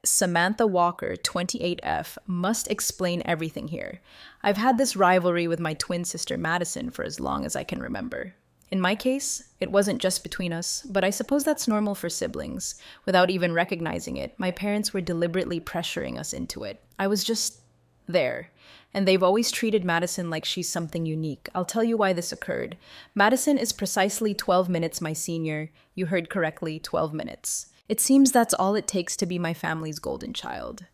Samantha Walker, 28F, must explain everything here. I've had this rivalry with my twin sister Madison for as long as I can remember. In my case, it wasn't just between us, but I suppose that's normal for siblings. Without even recognizing it, my parents were deliberately pressuring us into it. I was just there. And they've always treated Madison like she's something unique. I'll tell you why this occurred. Madison is precisely 12 minutes my senior. You heard correctly, 12 minutes. It seems that's all it takes to be my family's golden child.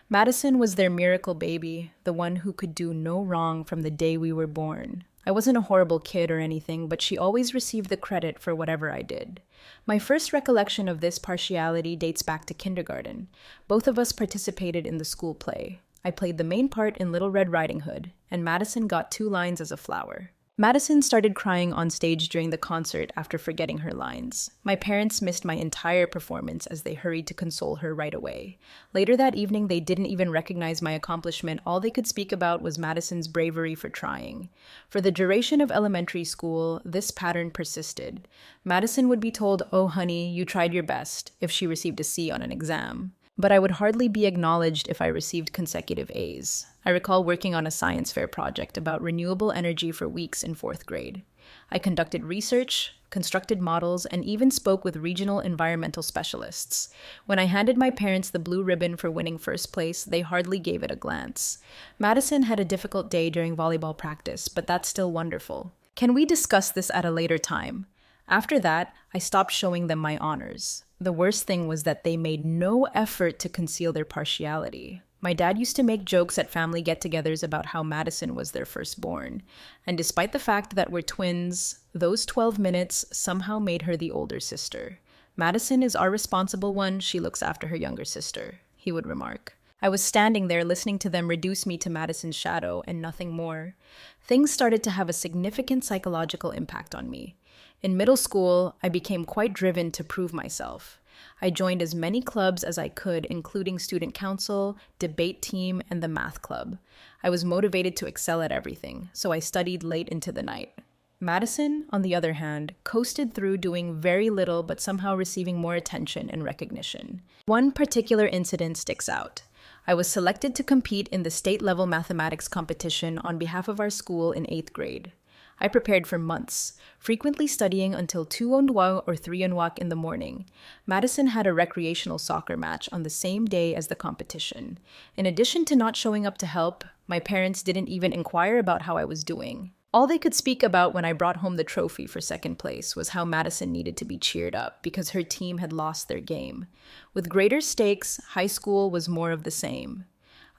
Madison was their miracle baby, the one who could do no wrong from the day we were born. I wasn't a horrible kid or anything, but she always received the credit for whatever I did. My first recollection of this partiality dates back to kindergarten. Both of us participated in the school play. I played the main part in Little Red Riding Hood, and Madison got 2 lines as a flower. Madison started crying on stage during the concert after forgetting her lines. My parents missed my entire performance as they hurried to console her right away. Later that evening, they didn't even recognize my accomplishment. All they could speak about was Madison's bravery for trying. For the duration of elementary school, this pattern persisted. Madison would be told, "Oh, honey, you tried your best," if she received a C on an exam. But I would hardly be acknowledged if I received consecutive A's. I recall working on a science fair project about renewable energy for weeks in 4th grade. I conducted research, constructed models, and even spoke with regional environmental specialists. When I handed my parents the blue ribbon for winning first place, they hardly gave it a glance. Madison had a difficult day during volleyball practice, but that's still wonderful. Can we discuss this at a later time? After that, I stopped showing them my honors. The worst thing was that they made no effort to conceal their partiality. My dad used to make jokes at family get-togethers about how Madison was their firstborn. And despite the fact that we're twins, those 12 minutes somehow made her the older sister. "Madison is our responsible one. She looks after her younger sister," he would remark. I was standing there listening to them reduce me to Madison's shadow and nothing more. Things started to have a significant psychological impact on me. In middle school, I became quite driven to prove myself. I joined as many clubs as I could, including student council, debate team, and the math club. I was motivated to excel at everything, so I studied late into the night. Madison, on the other hand, coasted through doing very little but somehow receiving more attention and recognition. One particular incident sticks out. I was selected to compete in the state-level mathematics competition on behalf of our school in 8th grade. I prepared for months, frequently studying until 2:00 or 3:00 in the morning. Madison had a recreational soccer match on the same day as the competition. In addition to not showing up to help, my parents didn't even inquire about how I was doing. All they could speak about when I brought home the trophy for second place was how Madison needed to be cheered up because her team had lost their game. With greater stakes, high school was more of the same.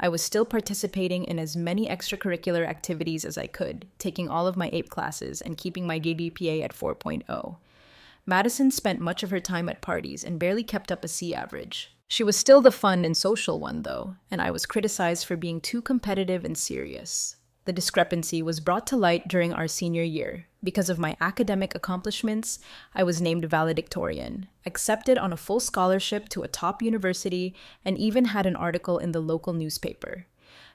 I was still participating in as many extracurricular activities as I could, taking all of my APE classes and keeping my GPA at 4.0. Madison spent much of her time at parties and barely kept up a C average. She was still the fun and social one, though, and I was criticized for being too competitive and serious. The discrepancy was brought to light during our senior year. Because of my academic accomplishments, I was named valedictorian, accepted on a full scholarship to a top university, and even had an article in the local newspaper.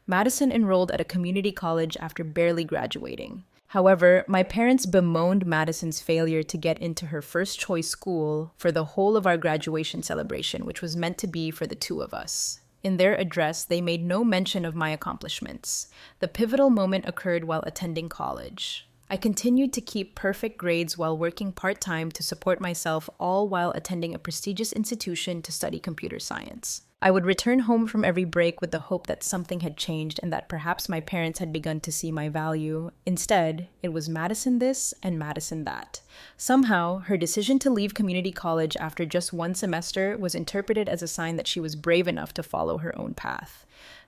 Madison enrolled at a community college after barely graduating. However, my parents bemoaned Madison's failure to get into her first choice school for the whole of our graduation celebration, which was meant to be for the 2 of us. In their address, they made no mention of my accomplishments. The pivotal moment occurred while attending college. I continued to keep perfect grades while working part-time to support myself, all while attending a prestigious institution to study computer science. I would return home from every break with the hope that something had changed and that perhaps my parents had begun to see my value. Instead, it was Madison this and Madison that. Somehow, her decision to leave community college after just 1 semester was interpreted as a sign that she was brave enough to follow her own path.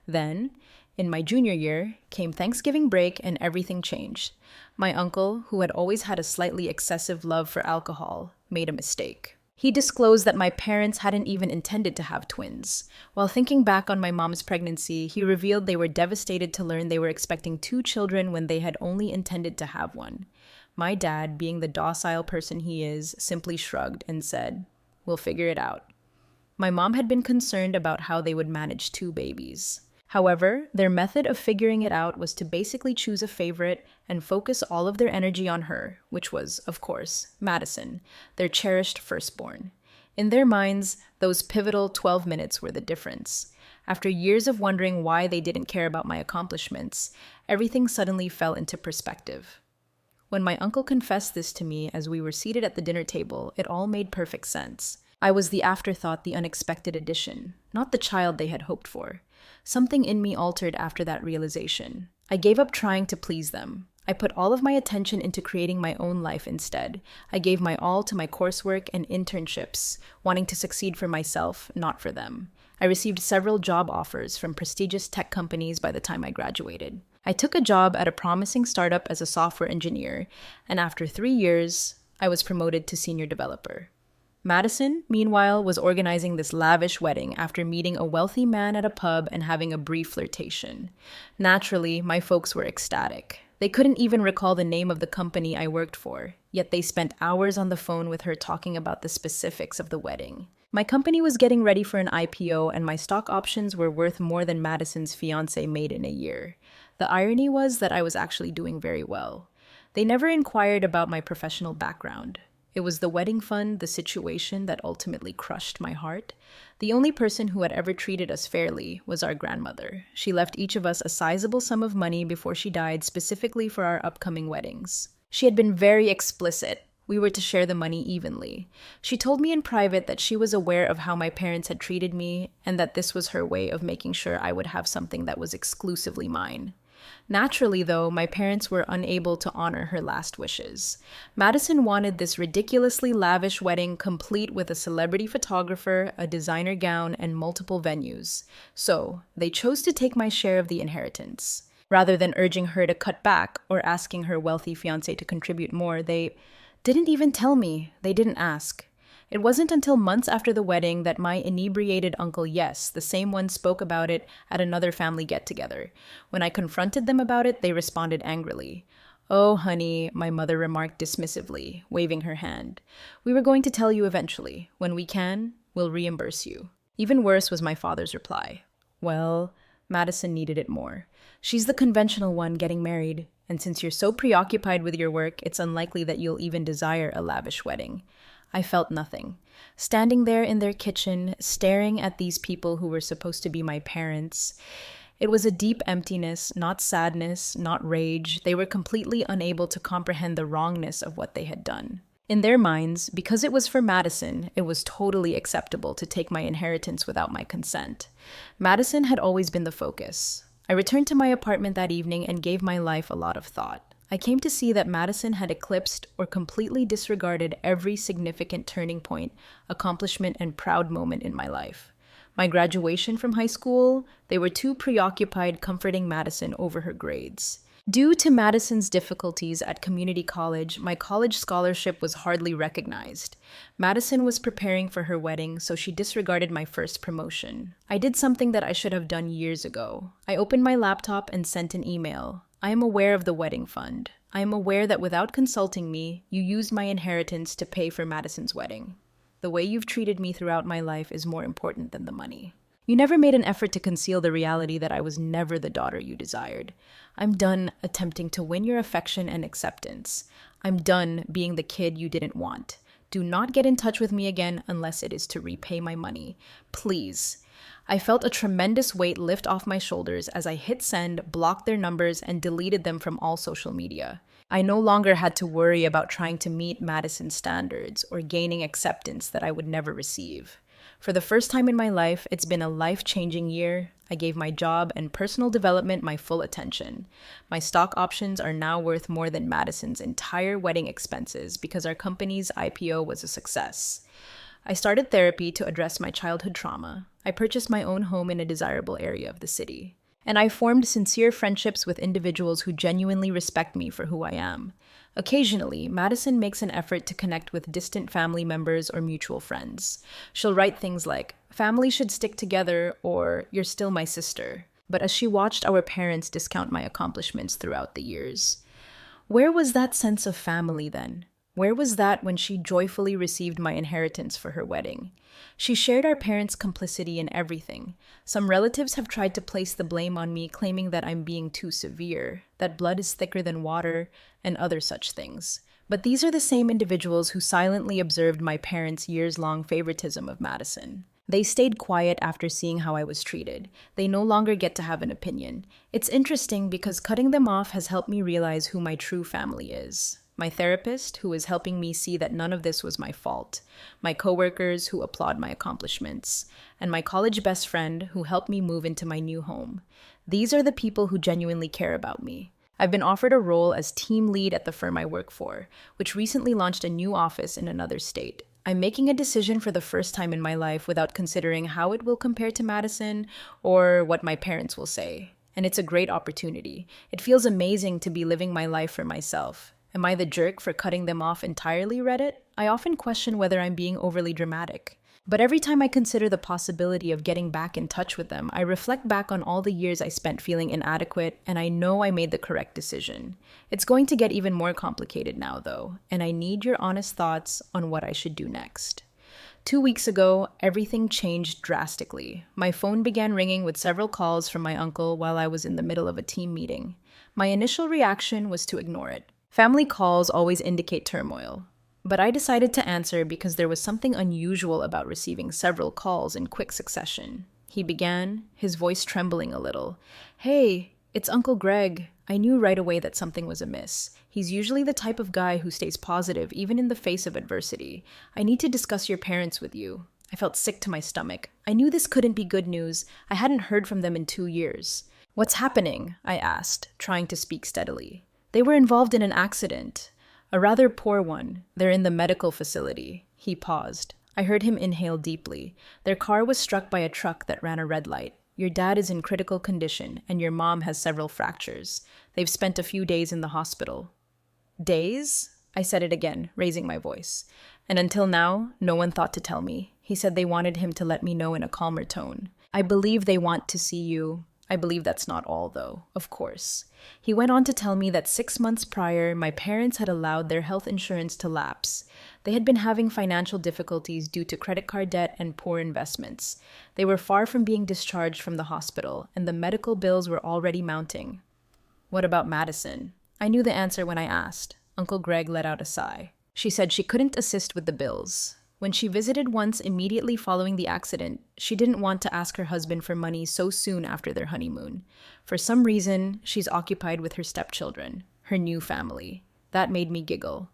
Then, in my junior year, came Thanksgiving break and everything changed. My uncle, who had always had a slightly excessive love for alcohol, made a mistake. He disclosed that my parents hadn't even intended to have twins. While thinking back on my mom's pregnancy, he revealed they were devastated to learn they were expecting 2 children when they had only intended to have one. My dad, being the docile person he is, simply shrugged and said, "We'll figure it out." My mom had been concerned about how they would manage 2 babies. However, their method of figuring it out was to basically choose a favorite and focus all of their energy on her, which was, of course, Madison, their cherished firstborn. In their minds, Those pivotal 12 minutes were the difference. After years of wondering why they didn't care about my accomplishments, everything suddenly fell into perspective. When my uncle confessed this to me as we were seated at the dinner table, it all made perfect sense. I was the afterthought, the unexpected addition, not the child they had hoped for. Something in me altered after that realization. I gave up trying to please them. I put all of my attention into creating my own life instead. I gave my all to my coursework and internships, wanting to succeed for myself, not for them. I received several job offers from prestigious tech companies by the time I graduated. I took a job at a promising startup as a software engineer, and after 3 years, I was promoted to senior developer. Madison, meanwhile, was organizing this lavish wedding after meeting a wealthy man at a pub and having a brief flirtation. Naturally, my folks were ecstatic. They couldn't even recall the name of the company I worked for, yet they spent hours on the phone with her talking about the specifics of the wedding. My company was getting ready for an IPO, and my stock options were worth more than Madison's fiancé made in a year. The irony was that I was actually doing very well. They never inquired about my professional background. It was the wedding fund, the situation, that ultimately crushed my heart. The only person who had ever treated us fairly was our grandmother. She left each of us a sizable sum of money before she died specifically for our upcoming weddings. She had been very explicit. We were to share the money evenly. She told me in private that she was aware of how my parents had treated me and that this was her way of making sure I would have something that was exclusively mine. Naturally, though, my parents were unable to honor her last wishes. Madison wanted this ridiculously lavish wedding complete with a celebrity photographer, a designer gown, and multiple venues. So, they chose to take my share of the inheritance. Rather than urging her to cut back or asking her wealthy fiancé to contribute more, they didn't even tell me. They didn't ask. It wasn't until months after the wedding that my inebriated Uncle Yes, the same one, spoke about it at another family get-together. When I confronted them about it, they responded angrily. "Oh, honey," my mother remarked dismissively, waving her hand. "We were going to tell you eventually. When we can, we'll reimburse you." Even worse was my father's reply. "Well, Madison needed it more. She's the conventional one getting married, and since you're so preoccupied with your work, it's unlikely that you'll even desire a lavish wedding." I felt nothing. Standing there in their kitchen, staring at these people who were supposed to be my parents, it was a deep emptiness, not sadness, not rage. They were completely unable to comprehend the wrongness of what they had done. In their minds, because it was for Madison, it was totally acceptable to take my inheritance without my consent. Madison had always been the focus. I returned to my apartment that evening and gave my life a lot of thought. I came to see that Madison had eclipsed or completely disregarded every significant turning point, accomplishment, and proud moment in my life. My graduation from high school, they were too preoccupied comforting Madison over her grades. Due to Madison's difficulties at community college, my college scholarship was hardly recognized. Madison was preparing for her wedding, so she disregarded my first promotion. I did something that I should have done years ago. I opened my laptop and sent an email. "I am aware of the wedding fund. I am aware that without consulting me, you used my inheritance to pay for Madison's wedding. The way you've treated me throughout my life is more important than the money. You never made an effort to conceal the reality that I was never the daughter you desired. I'm done attempting to win your affection and acceptance. I'm done being the kid you didn't want. Do not get in touch with me again unless it is to repay my money. Please." I felt a tremendous weight lift off my shoulders as I hit send, blocked their numbers, and deleted them from all social media. I no longer had to worry about trying to meet Madison's standards or gaining acceptance that I would never receive. For the first time in my life, it's been a life-changing year. I gave my job and personal development my full attention. My stock options are now worth more than Madison's entire wedding expenses because our company's IPO was a success. I started therapy to address my childhood trauma. I purchased my own home in a desirable area of the city. And I formed sincere friendships with individuals who genuinely respect me for who I am. Occasionally, Madison makes an effort to connect with distant family members or mutual friends. She'll write things like, "Family should stick together," or "You're still my sister." But as she watched our parents discount my accomplishments throughout the years, where was that sense of family then? Where was that when she joyfully received my inheritance for her wedding? She shared our parents' complicity in everything. Some relatives have tried to place the blame on me, claiming that I'm being too severe, that blood is thicker than water, and other such things. But these are the same individuals who silently observed my parents' years-long favoritism of Madison. They stayed quiet after seeing how I was treated. They no longer get to have an opinion. It's interesting because cutting them off has helped me realize who my true family is. My therapist, who is helping me see that none of this was my fault. My coworkers, who applaud my accomplishments. And my college best friend, who helped me move into my new home. These are the people who genuinely care about me. I've been offered a role as team lead at the firm I work for, which recently launched a new office in another state. I'm making a decision for the first time in my life without considering how it will compare to Madison or what my parents will say. And it's a great opportunity. It feels amazing to be living my life for myself. Am I the jerk for cutting them off entirely, Reddit? I often question whether I'm being overly dramatic. But every time I consider the possibility of getting back in touch with them, I reflect back on all the years I spent feeling inadequate, and I know I made the correct decision. It's going to get even more complicated now, though, and I need your honest thoughts on what I should do next. 2 weeks ago, everything changed drastically. My phone began ringing with several calls from my uncle while I was in the middle of a team meeting. My initial reaction was to ignore it. Family calls always indicate turmoil. But I decided to answer because there was something unusual about receiving several calls in quick succession. He began, his voice trembling a little. "Hey, it's Uncle Greg." I knew right away that something was amiss. He's usually the type of guy who stays positive even in the face of adversity. "I need to discuss your parents with you." I felt sick to my stomach. I knew this couldn't be good news. I hadn't heard from them in 2 years. "What's happening?" I asked, trying to speak steadily. "They were involved in an accident. A rather poor one. They're in the medical facility." He paused. I heard him inhale deeply. "Their car was struck by a truck that ran a red light. Your dad is in critical condition, and your mom has several fractures. They've spent a few days in the hospital." "Days?" I said it again, raising my voice. And until now, no one thought to tell me. He said they wanted him to let me know in a calmer tone. "I believe they want to see you." I believe that's not all, though, of course. He went on to tell me that 6 months prior, my parents had allowed their health insurance to lapse. They had been having financial difficulties due to credit card debt and poor investments. They were far from being discharged from the hospital, and the medical bills were already mounting. "What about Madison?" I knew the answer when I asked. Uncle Greg let out a sigh. "She said she couldn't assist with the bills. When she visited once immediately following the accident, she didn't want to ask her husband for money so soon after their honeymoon. For some reason, she's occupied with her stepchildren, her new family. That made me giggle.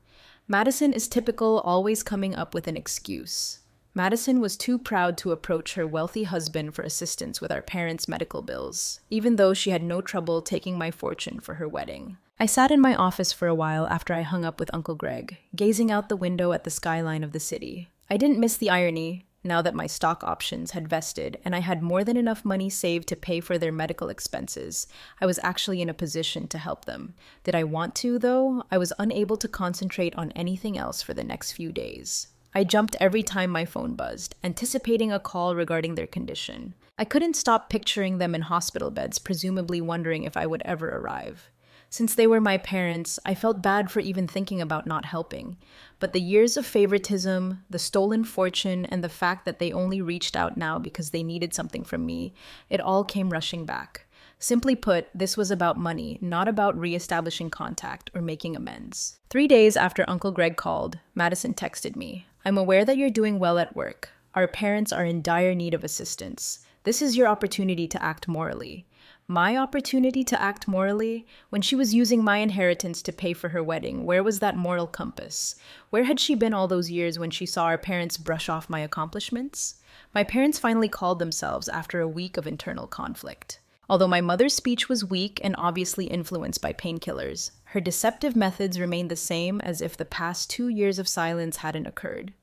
Madison is typical, always coming up with an excuse. Madison was too proud to approach her wealthy husband for assistance with our parents' medical bills, even though she had no trouble taking my fortune for her wedding. I sat in my office for a while after I hung up with Uncle Greg, gazing out the window at the skyline of the city. I didn't miss the irony, now that my stock options had vested and I had more than enough money saved to pay for their medical expenses. I was actually in a position to help them. Did I want to, though? I was unable to concentrate on anything else for the next few days. I jumped every time my phone buzzed, anticipating a call regarding their condition. I couldn't stop picturing them in hospital beds, presumably wondering if I would ever arrive. Since they were my parents, I felt bad for even thinking about not helping. But the years of favoritism, the stolen fortune, and the fact that they only reached out now because they needed something from me, it all came rushing back. Simply put, this was about money, not about reestablishing contact or making amends. 3 days after Uncle Greg called, Madison texted me. "I'm aware that you're doing well at work. Our parents are in dire need of assistance. This is your opportunity to act morally." My opportunity to act morally? When she was using my inheritance to pay for her wedding, where was that moral compass? Where had she been all those years when she saw our parents brush off my accomplishments? My parents finally called themselves after a week of internal conflict. Although my mother's speech was weak and obviously influenced by painkillers, her deceptive methods remained the same as if the past 2 years of silence hadn't occurred.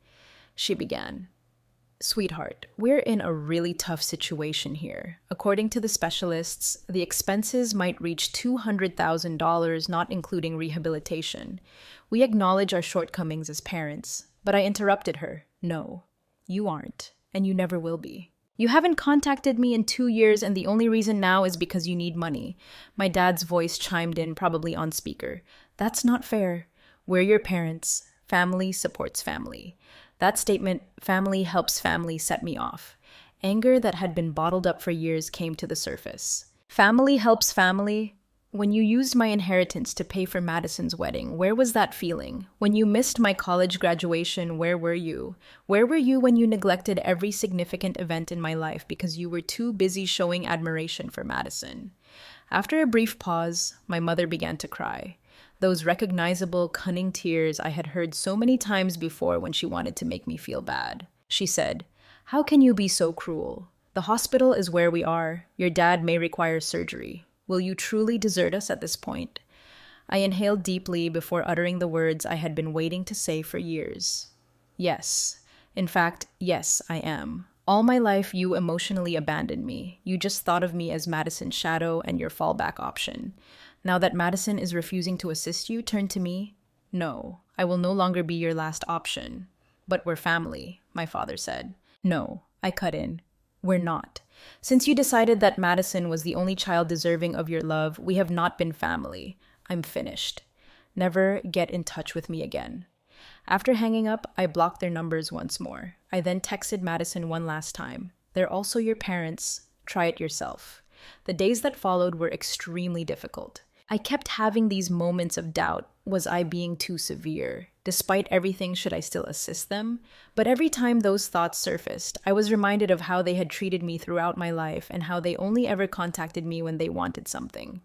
She began. "Sweetheart, we're in a really tough situation here. According to the specialists, the expenses might reach $200,000, not including rehabilitation. We acknowledge our shortcomings as parents." But I interrupted her. "No, you aren't, and you never will be. You haven't contacted me in 2 years, and the only reason now is because you need money." My dad's voice chimed in, probably on speaker. "That's not fair. We're your parents. Family supports family." That statement, "family helps family," set me off. Anger that had been bottled up for years came to the surface. Family helps family? When you used my inheritance to pay for Madison's wedding, where was that feeling? When you missed my college graduation, where were you? Where were you when you neglected every significant event in my life because you were too busy showing admiration for Madison? After a brief pause, my mother began to cry. Those recognizable, cunning tears I had heard so many times before when she wanted to make me feel bad. She said, "How can you be so cruel? The hospital is where we are. Your dad may require surgery. Will you truly desert us at this point?" I inhaled deeply before uttering the words I had been waiting to say for years. Yes. In fact, yes, I am. All my life, you emotionally abandoned me. You just thought of me as Madison's shadow and your fallback option. Now that Madison is refusing to assist you, turn to me? No, I will no longer be your last option. But we're family, my father said. No, I cut in. We're not. Since you decided that Madison was the only child deserving of your love, we have not been family. I'm finished. Never get in touch with me again. After hanging up, I blocked their numbers once more. I then texted Madison one last time. They're also your parents. Try it yourself. The days that followed were extremely difficult. I kept having these moments of doubt. Was I being too severe? Despite everything, should I still assist them? But every time those thoughts surfaced, I was reminded of how they had treated me throughout my life and how they only ever contacted me when they wanted something.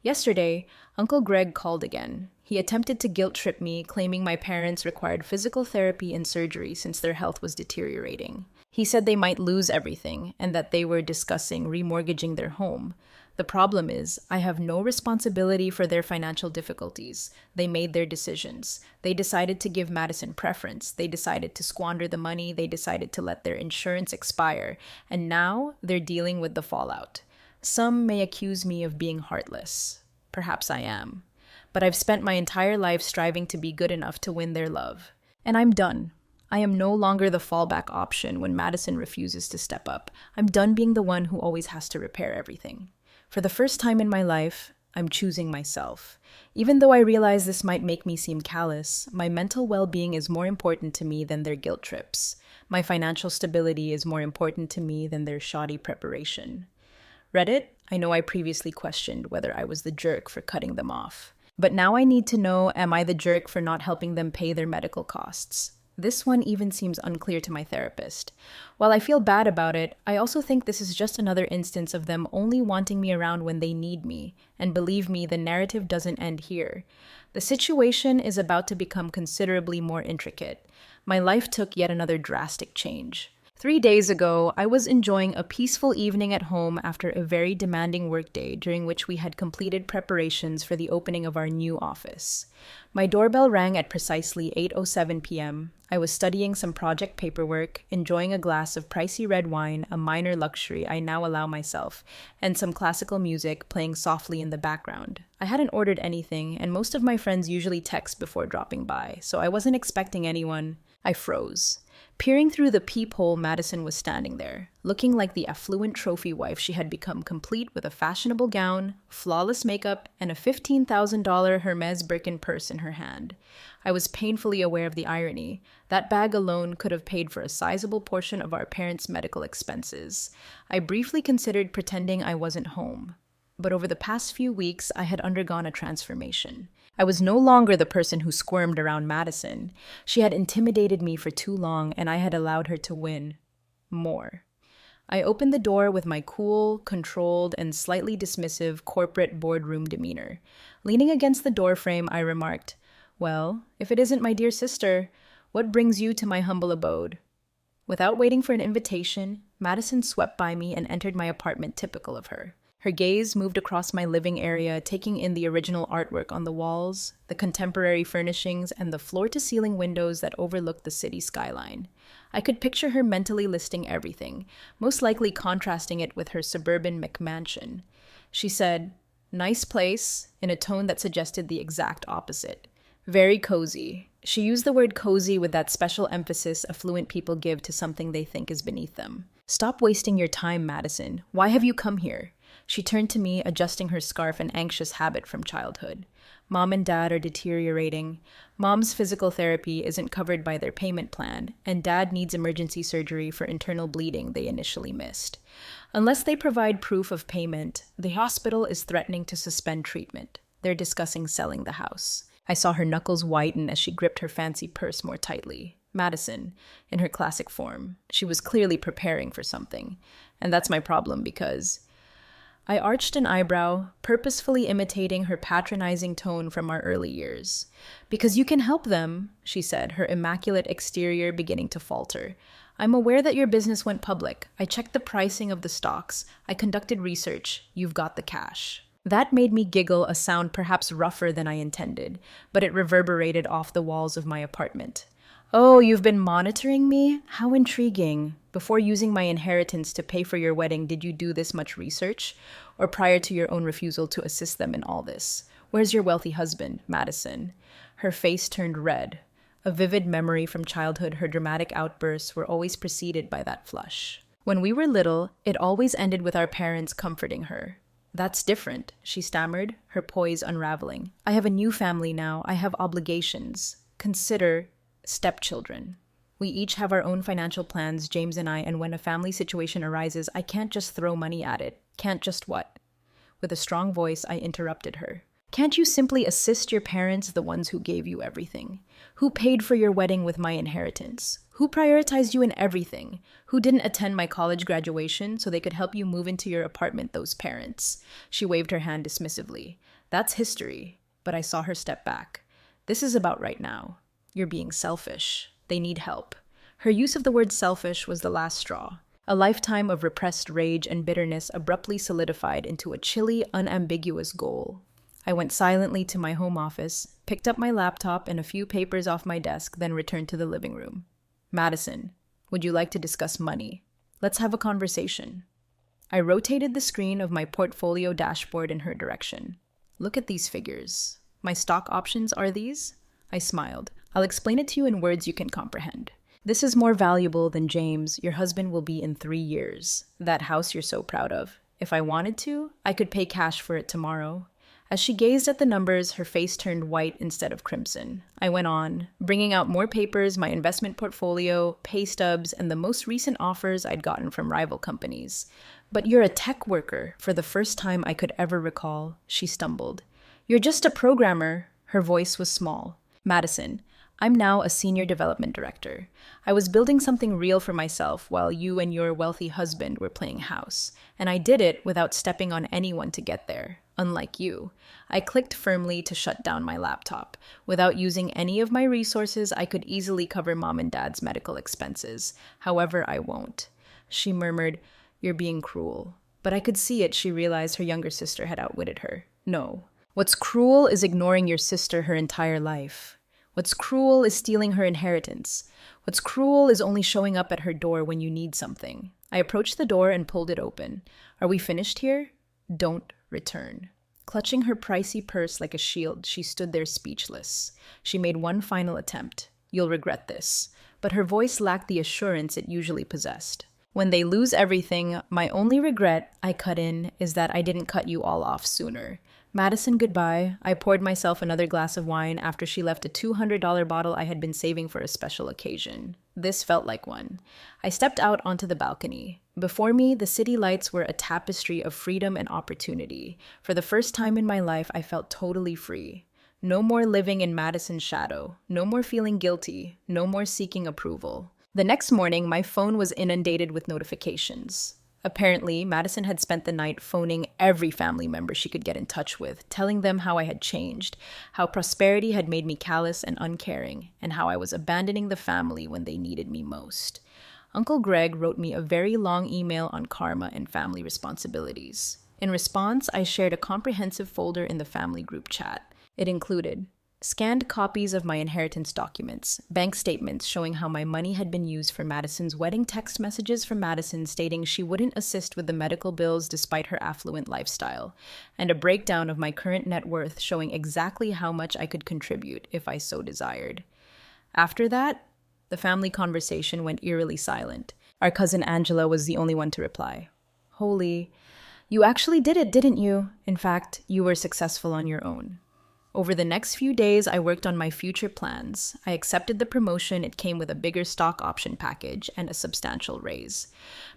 Yesterday, Uncle Greg called again. He attempted to guilt-trip me, claiming my parents required physical therapy and surgery since their health was deteriorating. He said they might lose everything and that they were discussing remortgaging their home. The problem is, I have no responsibility for their financial difficulties. They made their decisions. They decided to give Madison preference. They decided to squander the money. They decided to let their insurance expire. And now they're dealing with the fallout. Some may accuse me of being heartless. Perhaps I am. But I've spent my entire life striving to be good enough to win their love. And I'm done. I am no longer the fallback option when Madison refuses to step up. I'm done being the one who always has to repair everything. For the first time in my life, I'm choosing myself. Even though I realize this might make me seem callous, my mental well-being is more important to me than their guilt trips. My financial stability is more important to me than their shoddy preparation. Reddit, I know I previously questioned whether I was the jerk for cutting them off. But now I need to know, am I the jerk for not helping them pay their medical costs? This one even seems unclear to my therapist. While I feel bad about it, I also think this is just another instance of them only wanting me around when they need me. And believe me, the narrative doesn't end here. The situation is about to become considerably more intricate. My life took yet another drastic change. 3 days ago, I was enjoying a peaceful evening at home after a very demanding workday during which we had completed preparations for the opening of our new office. My doorbell rang at precisely 8:07 p.m. I was studying some project paperwork, enjoying a glass of pricey red wine, a minor luxury I now allow myself, and some classical music playing softly in the background. I hadn't ordered anything, and most of my friends usually text before dropping by, so I wasn't expecting anyone. I froze. Peering through the peephole, Madison was standing there, looking like the affluent trophy wife she had become, complete with a fashionable gown, flawless makeup, and a $15,000 Hermes Birkin purse in her hand. I was painfully aware of the irony. That bag alone could have paid for a sizable portion of our parents' medical expenses. I briefly considered pretending I wasn't home. But over the past few weeks, I had undergone a transformation. I was no longer the person who squirmed around Madison. She had intimidated me for too long, and I had allowed her to win more. I opened the door with my cool, controlled, and slightly dismissive corporate boardroom demeanor. Leaning against the doorframe, I remarked, "Well, if it isn't my dear sister, what brings you to my humble abode?" Without waiting for an invitation, Madison swept by me and entered my apartment, typical of her. Her gaze moved across my living area, taking in the original artwork on the walls, the contemporary furnishings, and the floor-to-ceiling windows that overlooked the city skyline. I could picture her mentally listing everything, most likely contrasting it with her suburban McMansion. She said, "Nice place," in a tone that suggested the exact opposite. "Very cozy." She used the word cozy with that special emphasis affluent people give to something they think is beneath them. "Stop wasting your time, Madison. Why have you come here?" She turned to me, adjusting her scarf, an anxious habit from childhood. Mom and Dad are deteriorating. Mom's physical therapy isn't covered by their payment plan, and Dad needs emergency surgery for internal bleeding they initially missed. Unless they provide proof of payment, the hospital is threatening to suspend treatment. They're discussing selling the house. I saw her knuckles whiten as she gripped her fancy purse more tightly. Madison, in her classic form. She was clearly preparing for something. And that's my problem because I arched an eyebrow, purposefully imitating her patronizing tone from our early years. "Because you can help them," she said, her immaculate exterior beginning to falter. "I'm aware that your business went public. I checked the pricing of the stocks. I conducted research. You've got the cash." That made me giggle, a sound perhaps rougher than I intended, but it reverberated off the walls of my apartment. "Oh, you've been monitoring me? How intriguing. Before using my inheritance to pay for your wedding, did you do this much research? Or prior to your own refusal to assist them in all this? Where's your wealthy husband, Madison?" Her face turned red. A vivid memory from childhood, her dramatic outbursts were always preceded by that flush. When we were little, it always ended with our parents comforting her. "That's different," she stammered, her poise unraveling. "I have a new family now. I have obligations. Consider stepchildren. We each have our own financial plans, James and I, and when a family situation arises, I can't just throw money at it. Can't just what?" With a strong voice, I interrupted her. "Can't you simply assist your parents, the ones who gave you everything? Who paid for your wedding with my inheritance? Who prioritized you in everything? Who didn't attend my college graduation so they could help you move into your apartment, those parents?" She waved her hand dismissively. "That's history." But I saw her step back. "This is about right now. You're being selfish. They need help." Her use of the word selfish was the last straw. A lifetime of repressed rage and bitterness abruptly solidified into a chilly, unambiguous goal. I went silently to my home office, picked up my laptop and a few papers off my desk, then returned to the living room. "Madison, would you like to discuss money? Let's have a conversation." I rotated the screen of my portfolio dashboard in her direction. "Look at these figures. My stock options are these?" I smiled. "I'll explain it to you in words you can comprehend. This is more valuable than James, your husband will be in 3 years. That house you're so proud of. If I wanted to, I could pay cash for it tomorrow." As she gazed at the numbers, her face turned white instead of crimson. I went on, bringing out more papers, my investment portfolio, pay stubs, and the most recent offers I'd gotten from rival companies. "But you're a tech worker," for the first time I could ever recall, she stumbled. "You're just a programmer." Her voice was small. "Madison, I'm now a senior development director. I was building something real for myself while you and your wealthy husband were playing house. And I did it without stepping on anyone to get there. Unlike you." I clicked firmly to shut down my laptop. "Without using any of my resources, I could easily cover Mom and Dad's medical expenses. However, I won't." She murmured, "You're being cruel." But I could see it, she realized her younger sister had outwitted her. "No. What's cruel is ignoring your sister her entire life. What's cruel is stealing her inheritance. What's cruel is only showing up at her door when you need something." I approached the door and pulled it open. "Are we finished here? Don't return." Clutching her pricey purse like a shield, she stood there speechless. She made one final attempt. "You'll regret this." But her voice lacked the assurance it usually possessed. "When they lose everything, my only regret," I cut in, "is that I didn't cut you all off sooner. Madison, goodbye." I poured myself another glass of wine after she left a $200 bottle I had been saving for a special occasion. This felt like one. I stepped out onto the balcony. Before me, the city lights were a tapestry of freedom and opportunity. For the first time in my life, I felt totally free. No more living in Madison's shadow. No more feeling guilty. No more seeking approval. The next morning, my phone was inundated with notifications. Apparently, Madison had spent the night phoning every family member she could get in touch with, telling them how I had changed, how prosperity had made me callous and uncaring, and how I was abandoning the family when they needed me most. Uncle Greg wrote me a very long email on karma and family responsibilities. In response, I shared a comprehensive folder in the family group chat. It included scanned copies of my inheritance documents, bank statements showing how my money had been used for Madison's wedding, text messages from Madison stating she wouldn't assist with the medical bills despite her affluent lifestyle, and a breakdown of my current net worth showing exactly how much I could contribute if I so desired. After that, the family conversation went eerily silent. Our cousin Angela was the only one to reply. "Holy, you actually did it, didn't you? In fact, you were successful on your own." Over the next few days, I worked on my future plans. I accepted the promotion. It came with a bigger stock option package and a substantial raise.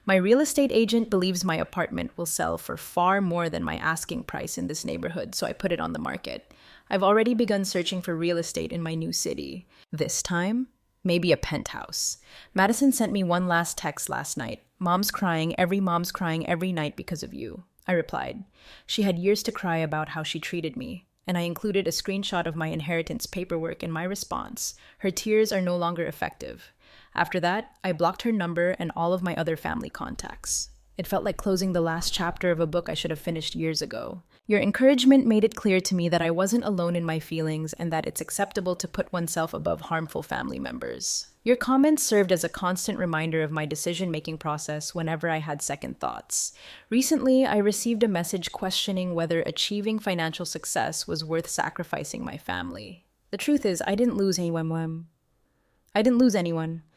My real estate agent believes my apartment will sell for far more than my asking price in this neighborhood, so I put it on the market. I've already begun searching for real estate in my new city. This time, maybe a penthouse. Madison sent me one last text last night. Mom's crying every night because of you. I replied. She had years to cry about how she treated me, and I included a screenshot of my inheritance paperwork in my response. Her tears are no longer effective. After that, I blocked her number and all of my other family contacts. It felt like closing the last chapter of a book I should have finished years ago. Your encouragement made it clear to me that I wasn't alone in my feelings and that it's acceptable to put oneself above harmful family members. Your comments served as a constant reminder of my decision-making process whenever I had second thoughts. Recently, I received a message questioning whether achieving financial success was worth sacrificing my family. The truth is, I didn't lose anyone.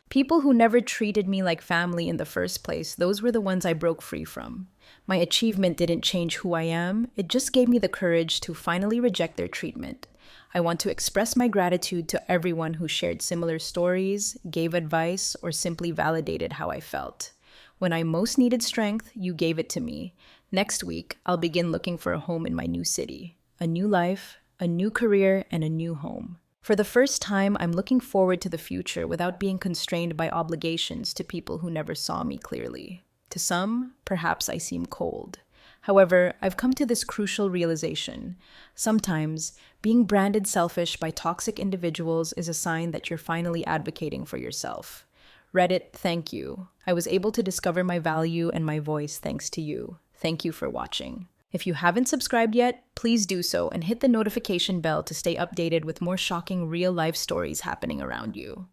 People who never treated me like family in the first place, those were the ones I broke free from. My achievement didn't change who I am, it just gave me the courage to finally reject their treatment. I want to express my gratitude to everyone who shared similar stories, gave advice, or simply validated how I felt. When I most needed strength, you gave it to me. Next week, I'll begin looking for a home in my new city. A new life, a new career, and a new home. For the first time, I'm looking forward to the future without being constrained by obligations to people who never saw me clearly. To some, perhaps I seem cold. However, I've come to this crucial realization. Sometimes, being branded selfish by toxic individuals is a sign that you're finally advocating for yourself. Reddit, thank you. I was able to discover my value and my voice thanks to you. Thank you for watching. If you haven't subscribed yet, please do so and hit the notification bell to stay updated with more shocking real-life stories happening around you.